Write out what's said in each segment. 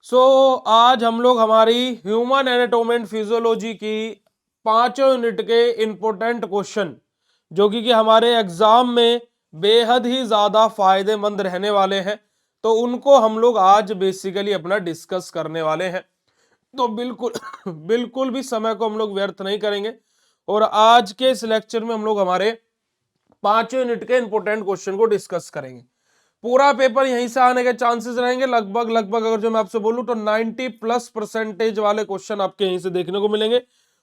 आज हम लोग हमारी ह्यूमन एनाटॉमी एंड फिजियोलॉजी की 5 यूनिट के इंपॉर्टेंट क्वेश्चन जो कि हमारे एग्जाम में बेहद ही ज्यादा फायदेमंद रहने वाले हैं, तो उनको हम लोग आज बेसिकली अपना डिस्कस करने वाले हैं। तो बिल्कुल बिल्कुल भी समय को हम लोग व्यर्थ नहीं करेंगे और आज के इस लेक्चर में हम लोग हमारे 5 यूनिट के इंपॉर्टेंट क्वेश्चन को डिस्कस करेंगे। पूरा पेपर यहीं से आने के चांसेस रहेंगे लगभग अगर जो मैं आपसे बोलूं तो 90+% वाले क्वेश्चन आपके यहीं से देखने को मिलेंगे।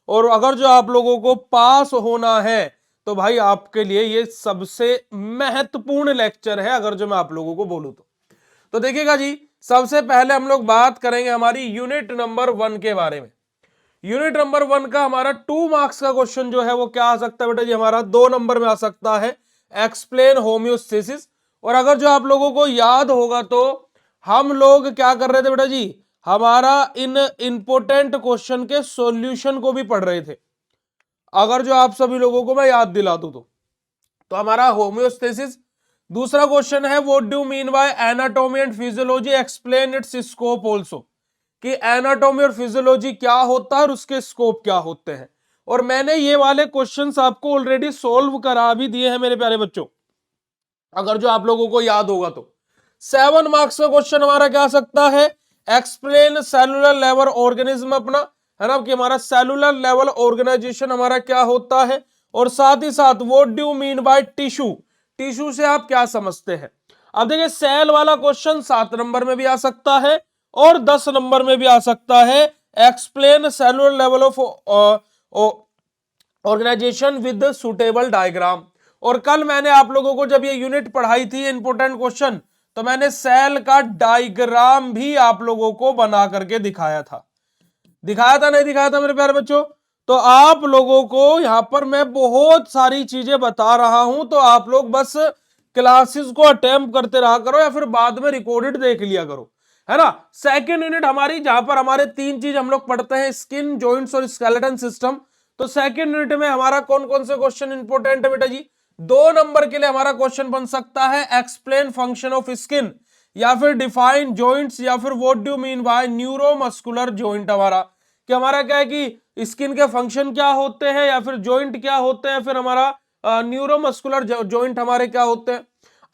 और अगर जो आप लोगों को पास होना है तो भाई आपके लिए ये सबसे महत्वपूर्ण लेक्चर है, अगर जो मैं आप लोगों को बोलूं तो देखिएगा जी, सबसे पहले हम लोग बात करेंगे हमारी यूनिट नंबर 1 के बारे में। यूनिट नंबर 1 का हमारा 2 मार्क्स का क्वेश्चन जो है वो क्या आ सकता है बेटा जी, हमारा 2 नंबर में आ सकता है, एक्सप्लेन होम्योस्टेसिस। और अगर जो आप लोगों को याद होगा तो हम लोग क्या कर रहे थे बेटा जी, हमारा इन इंपोर्टेंट क्वेश्चन के सॉल्यूशन को भी पढ़ रहे थे। अगर जो आप सभी लोगों को मैं याद दिला दूं तो हमारा होम्योस्टेसिस दूसरा क्वेश्चन है, what do mean bye anatomy and physiology, explain it's scope also, कि एनाटॉमी और फिजियोलॉजी क्या होता है और उसके स्कोप क्या होते हैं। और मैंने ये वाले क्वेश्चंस आपको ऑलरेडी सोल्व करा भी दिए हैं मेरे प्यारे बच्चों, अगर जो आप लोगों को याद होगा तो। 7 मार्क्स का क्वेश्चन हमारा क्या आ सकता है, एक्सप्लेन सेलुलर लेवल ऑर्गेनिज्म अपना, है ना, कि हमारा सेलुलर लेवल ऑर्गेनाइजेशन हमारा क्या होता है। और साथ ही साथ what do mean by tissue, tissue से आप क्या समझते हैं। अब देखिए, सेल वाला क्वेश्चन 7 नंबर में भी आ सकता है और 10 नंबर में भी आ सकता है, explain cellular level of organisation with suitable diagram. और कल मैंने आप लोगों को जब ये यूनिट पढ़ाई थी इंपोर्टेंट क्वेश्चन, तो मैंने सेल का डायग्राम भी आप लोगों को बना करके दिखाया था नहीं दिखाया था मेरे प्यारे बच्चों। तो आप लोगों को यहां पर मैं बहुत सारी चीजें बता रहा हूं, तो आप लोग बस क्लासेस को अटेम्प्ट करते रहा करो या फिर बाद में रिकॉर्डेड देख लिया करो, है ना। सेकेंड यूनिट हमारी, जहां पर हमारे 3 चीज हम लोग पढ़ते हैं, स्किन, जॉइंट्स और स्केलेटन सिस्टम। तो सेकेंड यूनिट में हमारा कौन कौन से क्वेश्चन इंपोर्टेंट है बेटा जी, 2 नंबर के लिए हमारा क्वेश्चन बन सकता है, एक्सप्लेन फंक्शन ऑफ स्किन, या फिर डिफाइन जॉइंट्स, या फिर what do you mean bye neuromuscular joint. हमारा कि हमारा क्या है कि स्किन के फंक्शन क्या होते हैं, या फिर जॉइंट क्या होते हैं, फिर हमारा न्यूरोमस्कुलर जॉइंट हमारे क्या होते हैं।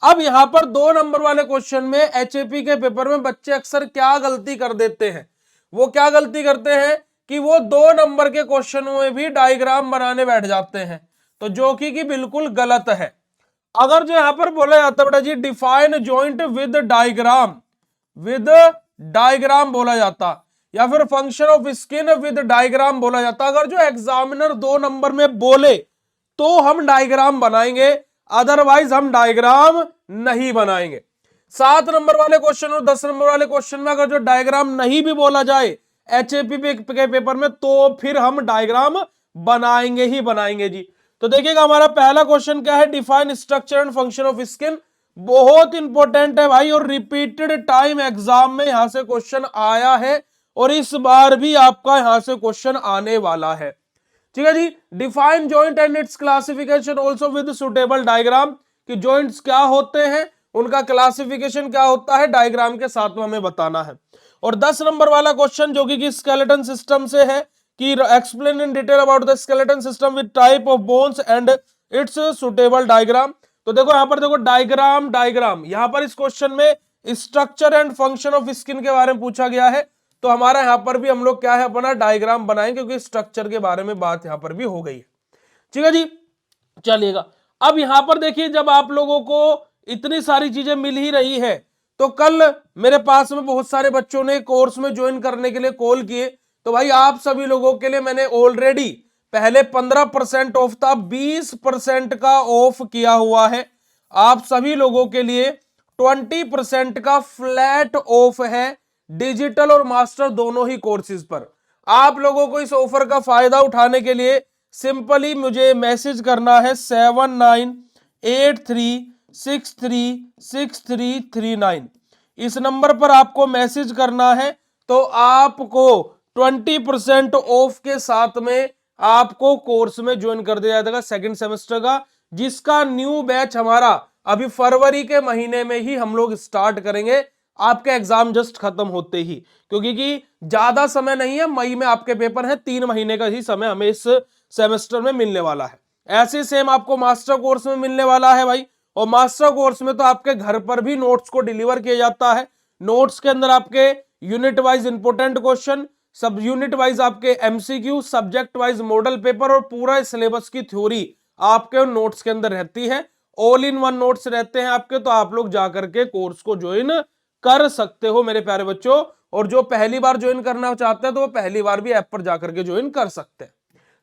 अब यहां पर 2 नंबर वाले क्वेश्चन में एचएपी के पेपर में बच्चे अक्सर क्या गलती कर देते हैं, वो क्या गलती करते हैं कि वो 2 नंबर के क्वेश्चनों में भी डायग्राम बनाने बैठ जाते हैं, तो जो कि बिल्कुल गलत है। अगर जो यहां पर बोला जाता है बेटा जी, डिफाइन जॉइंट विद डायग्राम बोला जाता, या फिर function of skin with diagram बोला जाता, अगर जो एग्जामिनर 2 नंबर में बोले तो हम डायग्राम बनाएंगे, अदरवाइज हम डायग्राम नहीं बनाएंगे। 7 नंबर वाले क्वेश्चन और 10 नंबर वाले क्वेश्चन में अगर जो डायग्राम नहीं भी बोला जाए एचएपी के पेपर में, तो फिर हम डायग्राम बनाएंगे ही बनाएंगे जी। तो देखिएगा, हमारा पहला क्वेश्चन क्या है, define structure and function of skin. बहुत इंपॉर्टेंट है भाई, और रिपीटेड टाइम एग्जाम में यहां से क्वेश्चन आया है और इस बार भी आपका यहां से क्वेश्चन आने वाला है। ठीक है जी, define joint and its classification also with suitable diagram, कि जॉइंट्स क्या होते हैं, उनका क्लासिफिकेशन क्या होता है, डायग्राम के साथ में हमें बताना है। और 10 नंबर वाला क्वेश्चन जो कि स्केलेटन सिस्टम से है, कि explain in detail about the skeleton system with type of bones and it's suitable diagram. तो देखो यहां पर, देखो डायग्राम यहां पर इस क्वेश्चन में structure and function of skin के बारे में पूछा गया है, तो हमारा यहां पर भी हम लोग क्या है, अपना डायग्राम बनाएंगे, क्योंकि स्ट्रक्चर के बारे में बात यहां पर भी हो गई है। ठीक है जी, चलिएगा। अब यहां पर देखिए, जब आप लोगों को इतनी सारी चीजें मिल ही रही है, तो कल मेरे पास में बहुत सारे बच्चों ने कोर्स में ज्वाइन करने के लिए कॉल किए, तो भाई आप सभी लोगों के लिए मैंने ऑलरेडी पहले 15% ऑफ था, 20% का ऑफ किया हुआ है। आप सभी लोगों के लिए 20% का फ्लैट ऑफ है, डिजिटल और मास्टर दोनों ही कोर्सेज पर। आप लोगों को इस ऑफर का फायदा उठाने के लिए सिंपली मुझे मैसेज करना है 7983636339, इस नंबर पर आपको मैसेज करना है, तो आपको 20% ऑफ के साथ में आपको कोर्स में ज्वाइन कर दिया जाएगा सेकंड सेमेस्टर का, जिसका न्यू बैच हमारा अभी फरवरी के महीने में ही हम लोग स्टार्ट करेंगे। आपके एग्जाम जस्ट खत्म होते ही, क्योंकि कि ज्यादा समय नहीं है, मई में आपके पेपर है, 3 महीने का ही समय हमें इस सेमेस्टर में मिलने वाला है। ऐसे सेम आपको मास्टर कोर्स में मिलने वाला है भाई, और मास्टर कोर्स में तो आपके घर पर भी नोट्स को डिलीवर किया जाता है। नोट्स के अंदर आपके यूनिट वाइज इंपोर्टेंट क्वेश्चन, सब यूनिट वाइज आपके MCQ, subject wise model paper और पूरा सिलेबस की थ्योरी आपके नोट्स के अंदर रहती है। ऑल इन वन नोट्स रहते हैं आपके, तो आप लोग जाकर के कोर्स को ज्वाइन कर सकते हो मेरे प्यारे बच्चों। और जो पहली बार ज्वाइन करना चाहते हैं तो वो पहली बार भी ऐप पर जाकर के ज्वाइन कर सकते हैं।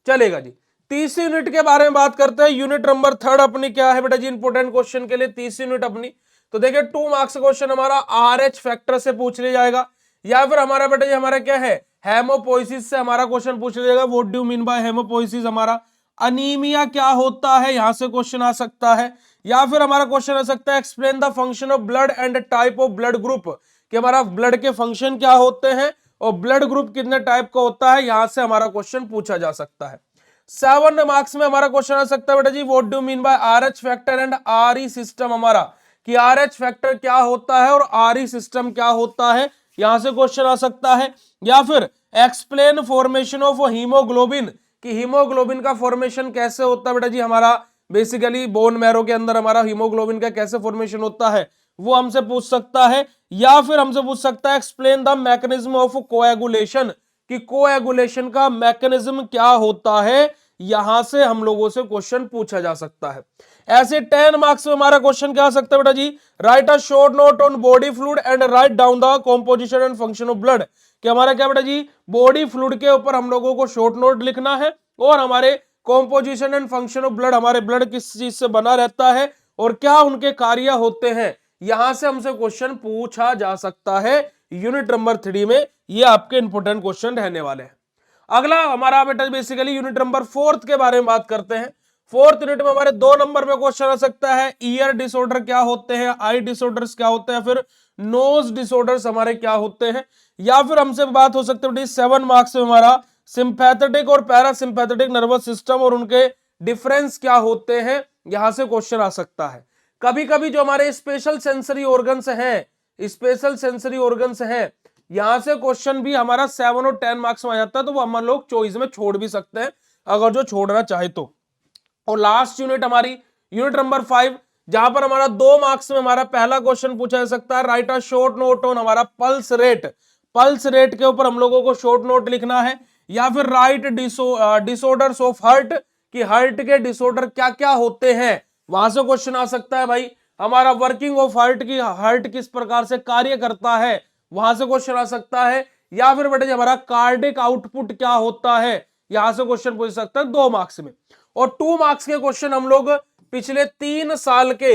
चलेगा जी, तीसरी यूनिट के बारे में बात करते हैं। यूनिट नंबर 3 अपनी क्या है बेटा जी, इंपोर्टेंट क्वेश्चन के लिए तीसरी यूनिट अपनी। तो देखिए 2 मार्क्स क्वेश्चन हमारा आरएच फैक्टर से पूछ लिया जाएगा, या फिर हमारा बेटा जी हमारा क्या है, हेमोपोइसिस से हमारा क्वेश्चन पूछ लिया जाएगा। What do you mean by haemopoiesis, हमारा अनीमिया क्या होता है, यहां से क्वेश्चन आ सकता है। या फिर हमारा क्वेश्चन आ सकता है explain the function of blood and type of blood group, कि हमारा ब्लड के फंक्शन क्या होते हैं और ब्लड ग्रुप कितने टाइप का होता है, यहां से हमारा क्वेश्चन पूछा जा सकता है। 7 मार्क्स में हमारा क्वेश्चन आ सकता है बेटा जी, what do mean by Rh factor and RE system, हमारा कि आरएच फैक्टर क्या होता है और आरई सिस्टम क्या होता है, यहां से क्वेश्चन आ सकता है। या फिर एक्सप्लेन फॉर्मेशन ऑफ हीमोग्लोबिन, कि हीमोग्लोबिन का फॉर्मेशन कैसे होता है बेटा जी, हमारा बेसिकली बोन मैरो के अंदर हमारा हीमोग्लोबिन का कैसे फॉर्मेशन होता है, वो हमसे पूछ सकता है। या फिर हमसे पूछ सकता है explain the mechanism of coagulation, कि कोएगुलेशन का मैकेनिज्म क्या होता है, यहां से हम लोगों से क्वेश्चन पूछा जा सकता है। ऐसे 10 मार्क्स में हमारा क्वेश्चन क्या आ सकता है बेटा जी, write a short note on body fluid and write down the composition and function of blood, कि हमारा क्या बेटा जी, बॉडी फ्लूइड के ऊपर हम लोगों को शॉर्ट नोट लिखना है, और हमारे composition and function of blood, हमारे ब्लड किस चीज से बना रहता है और क्या उनके कार्य होते हैं, यहां से हमसे क्वेश्चन पूछा जा सकता है। यूनिट नंबर 3 में ये आपके इंपोर्टेंट क्वेश्चन रहने वाले हैं। अगला हमारा बेटा बेसिकली यूनिट नंबर 4 के बारे में बात करते हैं। 4th यूनिट में हमारे 2 नंबर में क्वेश्चन आ सकता है, ईयर डिसऑर्डर क्या होते हैं, आई डिसऑर्डर्स क्या होते हैं, फिर नोज डिसऑर्डर्स हमारे क्या होते हैं। या फिर हमसे बात हो सकती है 7 मार्क्स में हमारा सिंपैथेटिक और पैरासिम्पैथेटिक नर्वस सिस्टम और उनके डिफरेंस क्या होते हैं, यहां से क्वेश्चन आ सकता है। कभी कभी जो हमारे स्पेशल सेंसरी ऑर्गन्स हैं, स्पेशल सेंसरी ऑर्गन्स हैं, यहां से क्वेश्चन भी हमारा 7 और 10 मार्क्स में आ जाता है, तो वो हम लोग चॉइस में छोड़ भी सकते हैं अगर जो छोड़ना चाहे तो। और लास्ट यूनिट हमारी यूनिट नंबर 5, जहां पर हमारा 2 मार्क्स में हमारा पहला क्वेश्चन पूछा जा सकता है, right a short note on हमारा पल्स रेट, पल्स रेट के ऊपर हम लोगों को शॉर्ट नोट लिखना है। या फिर राइट डिसऑर्डर्स ऑफ हार्ट, कि हार्ट के डिसऑर्डर क्या क्या होते हैं, वहां से क्वेश्चन आ सकता है भाई। हमारा वर्किंग ऑफ हार्ट, की हार्ट किस प्रकार से कार्य करता है, वहां से क्वेश्चन आ सकता है। या फिर बेटे हमारा कार्डिक आउटपुट क्या होता है, यहां से क्वेश्चन पूछ सकता है 2 मार्क्स में। और 2 मार्क्स के क्वेश्चन हम लोग पिछले 3 साल के,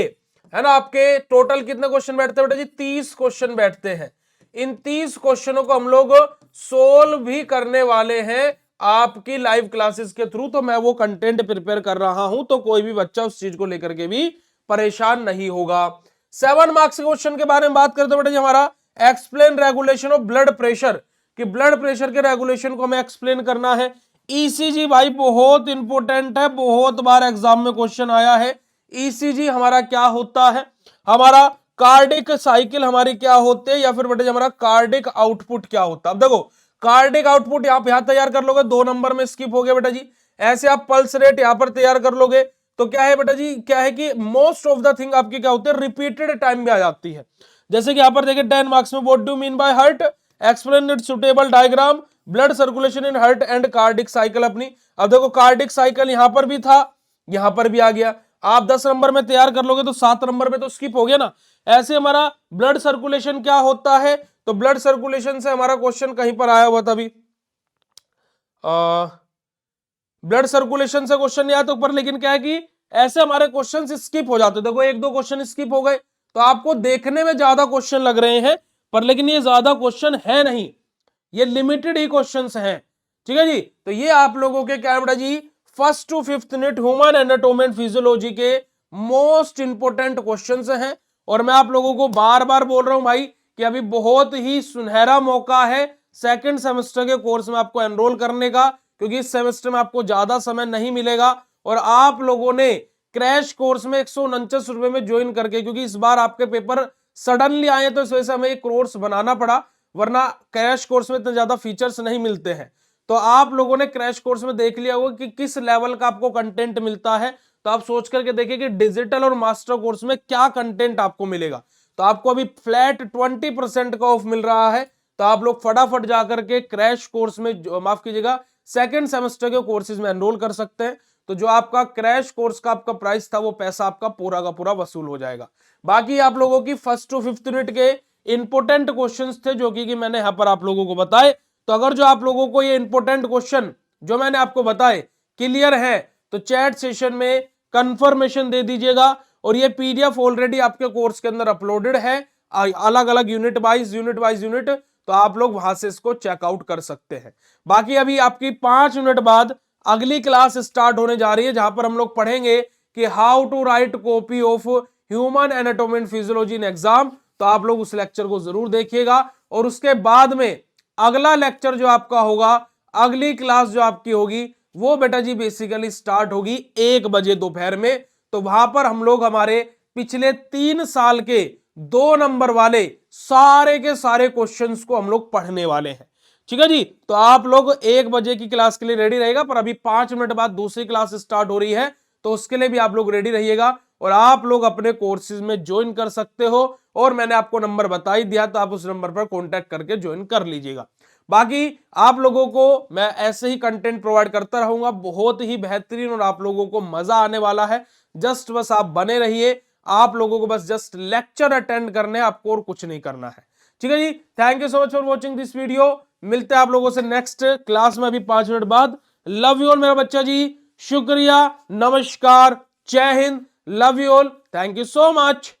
है ना, आपके टोटल कितने क्वेश्चन बैठते हैं बेटा जी, 30 क्वेश्चन बैठते हैं। इन 30 क्वेश्चनों को हम लोग सोल्व भी करने वाले हैं आपकी लाइव क्लासेस के थ्रू, तो मैं वो कंटेंट प्रिपेयर कर रहा हूं, तो कोई भी बच्चा उस चीज को लेकर के भी परेशान नहीं होगा। 7 मार्क्स क्वेश्चन के बारे में बात करते बेटा जी, हमारा explain regulation of blood pressure, कि ब्लड प्रेशर के रेगुलेशन को हमें एक्सप्लेन करना है। ईसीजी भाई बहुत इंपॉर्टेंट है, बहुत बार एग्जाम में क्वेश्चन आया है। ईसीजी हमारा क्या होता है, हमारा कार्डिक साइकिल हमारी क्या होते हैं, या फिर बेटे हमारा कार्डिक आउटपुट क्या होता है। अब देखो कार्डिक आउटपुट आप यहां तैयार कर लोगे, 2 नंबर में स्किप हो गया बेटा जी। ऐसे आप पल्स रेट यहां पर तैयार कर लोगे, तो क्या है बेटा जी, क्या है कि मोस्ट ऑफ द थिंग आपकी क्या होती है, रिपीटेड टाइम में आ जाती है। जैसे कि यहां पर देखिए 10 मार्क्स में what do mean by heart, explain it suitable diagram, blood circulation in heart and cardiac cycle अपनी। अब देखो कार्डिक साइकिल यहां पर भी था, यहां पर भी आ गया। आप 10 नंबर में तैयार कर लोगे तो 7 नंबर में तो स्किप हो गया ना। ऐसे हमारा ब्लड सर्कुलेशन क्या होता है, तो ब्लड सर्कुलेशन से हमारा क्वेश्चन कहीं पर आया हुआ था अभी, ब्लड सर्कुलेशन से क्वेश्चन नहीं आया तो ऊपर, लेकिन क्या है कि ऐसे हमारे क्वेश्चन स्किप हो जाते, देखो 1-2 क्वेश्चन स्किप हो गए, तो आपको देखने में ज्यादा क्वेश्चन लग रहे हैं, पर लेकिन ये ज्यादा क्वेश्चन है नहीं, ये लिमिटेड ही क्वेश्चंस हैं। ठीक है जी, तो ये आप लोगों के क्या बेटा जी, 1st to 5th unit human anatomy and physiology के मोस्ट इंपोर्टेंट क्वेश्चंस हैं। और मैं आप लोगों को बार बार बोल रहा हूं भाई कि अभी बहुत ही सुनहरा मौका है सेकंड सेमेस्टर के कोर्स में आपको एनरोल करने का, क्योंकि इस सेमेस्टर में आपको ज्यादा समय नहीं मिलेगा। और आप लोगों ने क्रैश कोर्स में 149 रुपए में ज्वाइन करके, क्योंकि इस बार आपके पेपर सडनली आए तो इस वजह से हमें एक कोर्स बनाना पड़ा, वरना क्रैश कोर्स में इतने ज्यादा फीचर्स नहीं मिलते हैं। तो आप लोगों ने क्रैश कोर्स में देख लिया होगा कि किस लेवल का आपको कंटेंट मिलता है। तो आप सोच करके देखिए कि डिजिटल और मास्टर कोर्स में क्या कंटेंट आपको मिलेगा। तो आपको अभी फ्लैट 20% का ऑफ मिल रहा है। तो आप लोग फटाफट जाकर के क्रैश कोर्स में, माफ कीजिएगा, सेकेंड सेमेस्टर के कोर्सेज में एनरोल कर सकते हैं। तो जो आपका क्रैश कोर्स का आपका प्राइस था वो पैसा आपका पूरा का पूरा वसूल हो जाएगा। बाकी आप लोगों की फर्स्ट टू फिफ्थ यूनिट के इंपोर्टेंट क्वेश्चंस थे जो कि मैंने यहां पर आप लोगों को बताए। तो अगर जो आप लोगों को ये इंपोर्टेंट क्वेश्चन जो मैंने आपको बताए क्लियर है तो चैट सेशन में कंफर्मेशन दे दीजिएगा। और ये पीडीएफ ऑलरेडी आपके कोर्स के अंदर अपलोडेड है, अलग अलग यूनिट वाइज यूनिट, तो आप लोग वहां से इसको चेकआउट कर सकते हैं। बाकी अभी आपकी 5 मिनट बाद अगली क्लास स्टार्ट होने जा रही है जहां पर हम लोग पढ़ेंगे कि how to write copy of human anatomy and physiology in exam. तो आप लोग उस लेक्चर को जरूर देखिएगा। और उसके बाद में अगला लेक्चर जो आपका होगा, अगली क्लास जो आपकी होगी वो बेटा जी बेसिकली स्टार्ट होगी 1 बजे दोपहर में। तो वहां पर हम लोग हमारे पिछले 3 साल के 2 नंबर वाले सारे के सारे क्वेश्चंस को हम लोग पढ़ने वाले हैं। ठीक है जी। तो आप लोग 1 बजे की क्लास के लिए रेडी रहेगा, पर अभी 5 मिनट बाद दूसरी क्लास स्टार्ट हो रही है तो उसके लिए भी आप लोग रेडी रहिएगा। और आप लोग अपने कोर्सेज में ज्वाइन कर सकते हो और मैंने आपको नंबर बता ही दिया तो आप उस नंबर पर कॉन्टैक्ट करके ज्वाइन कर लीजिएगा। बाकी आप लोगों को मैं ऐसे ही कंटेंट प्रोवाइड करता रहूंगा, बहुत ही बेहतरीन, और आप लोगों को मजा आने वाला है। जस्ट बस आप बने रहिए, आप लोगों को बस जस्ट लेक्चर अटेंड करने हैं, आपको और कुछ नहीं करना है। ठीक है जी। Thank you so much for watching this video. मिलते हैं आप लोगों से नेक्स्ट क्लास में अभी 5 मिनट बाद। लव यू ऑल मेरा बच्चा जी, शुक्रिया, नमस्कार, जय Hind, love you all, thank you so much.